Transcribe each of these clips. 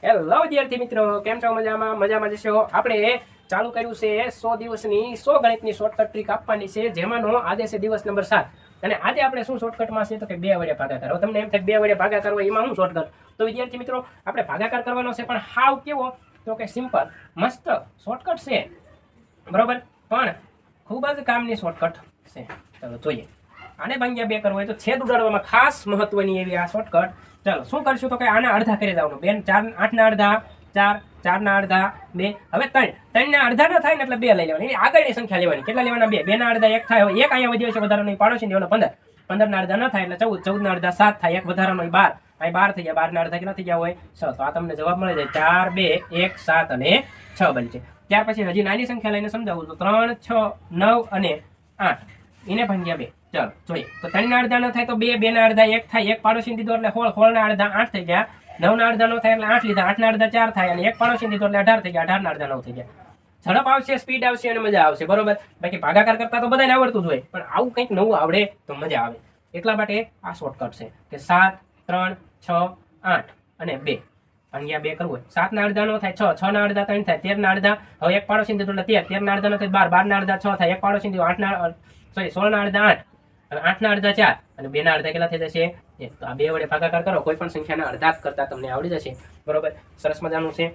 Hello વિદ્યાર્થી મિત્રો, કેમ છો? મજામાં જશો. આપણે ચાલુ કર્યું છે 100 દિવસની 100 ગણિતની શોર્ટકટ ટ્રીક આપવાની છે, જેમાંનો આજે છે દિવસ નંબર 7. અને આજે આપણે શું શોર્ટકટમાં છે તો કે 2 વડે ભાગાકાર. તમને એમ થાય 2 વડે ભાગાકાર હોય એમાં શું શોર્ટકટ? તો વિદ્યાર્થી મિત્રો, આપણે ભાગાકાર કરવાનો છે, પણ હાવ કેવો તો કે સિમ્પલ મસ્ત શોર્ટકટ છે, બરોબર, પણ ખૂબ જ કામની શોર્ટકટ છે. ચાલો જોઈએ. આને ભાગ્યા 2 કરવો હોય તો છેદ ઉડાડવામાં ખાસ મહત્વની એવી આ શોર્ટકટ. ચાલો શું કરશું તો કે આના અડધા કરી દેવાનું. 4 8 ના અડધા 4, 4 ના અડધા 2, હવે 3, 3 ના અડધા ન થાય ને એટલે 2 લઈ લેવાની. એની આગળની સંખ્યા લેવાની. કેટલા લેવાના? 2. 2 ના અડધા 1 થાય, હવે 1 અહીંયા વધ્યો છે વધારાનો, પાડોશી દેવાનો 15. 15 ના અડધા ન થાય એટલે 14, 14 ના અડધા 7 થાય, 1 વધારાનો 12. અહીં 12 થઈ ગયા. 12 ના અડધા કેટલા થઈ ગયા હોય? 6. તો આ તમને જવાબ મળી જાય 4, 2, 1, 7 અને 6 બનશે. ત્યાર પછી હજી નાની સંખ્યા લઈને સમજાવું તો 3, 6, 9 અને 8. એને ભાગ્યા 2. ચાલો જોઈએ. તો 3 ના અડધા ન થાય તો 2, 2 ના અડધા 1 થાય, 1 પાડોશી દીધો એટલે 16, 16 ના અડધા 8 થઈ ગયા. 9 ના અડધા ન થાય એટલે 8 લીધા, 8 ના અડધા 4 થાય, અને 1 પાડોશી દીધો એટલે 18 થઈ ગયા, 18 ના અડધા 9 થઈ ગયા. ઝડપ આવશે, સ્પીડ આવશે અને મજા આવશે, બરોબર. બાકી ભાગાકાર કરતા તો બધાને આવડતું જ હોય, પણ આવું કંઈક નવું આવડે તો મજા આવે. એટલા માટે આ શોર્ટકટ છે કે 7, 3, 6, 8 અને 2. અહીંયા 2 કરવું હોય. 7 ના અડધા નો થાય 6, 6 ના અડધા 3 થાય, 13 ના અડધા, હવે 1 પાડોશી દીધો એટલે 13, 13 ના અડધા નો થાય 12, 12 ના અડધા 6 થાય, 1 પાડોશી દીધો 8 ના 16 ના અડધા 8, અને 8 ના અડધા 4 અને 2 ના અડધા કેટલા થઈ જશે? 1. તો આ 2 વડે ભાગાકાર કરો, કોઈ પણ સંખ્યાના અડધા કરતા તમને આવડી જશે, બરોબર. સરસ મજાનું છે.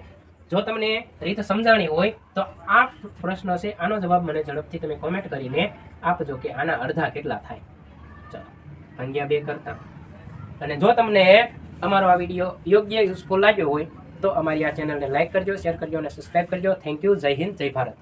જો તમને રીત સમજાણી હોય તો આ પ્રશ્ન છે, આનો જવાબ મને ઝડપથી તમે કોમેન્ટ કરીને આપજો કે આના અડધા કેટલા થાય. ચાલો ભાગ્યા 2 કરતા. અને જો તમને અમારો આ વિડીયો યોગ્ય યુઝફુલ લાગ્યો હોય તો અમારી આ ચેનલને લાઈક કરજો, શેર કરજો અને સબસ્ક્રાઈબ કરજો. Thank you. જય હિન્દ, જય ભારત.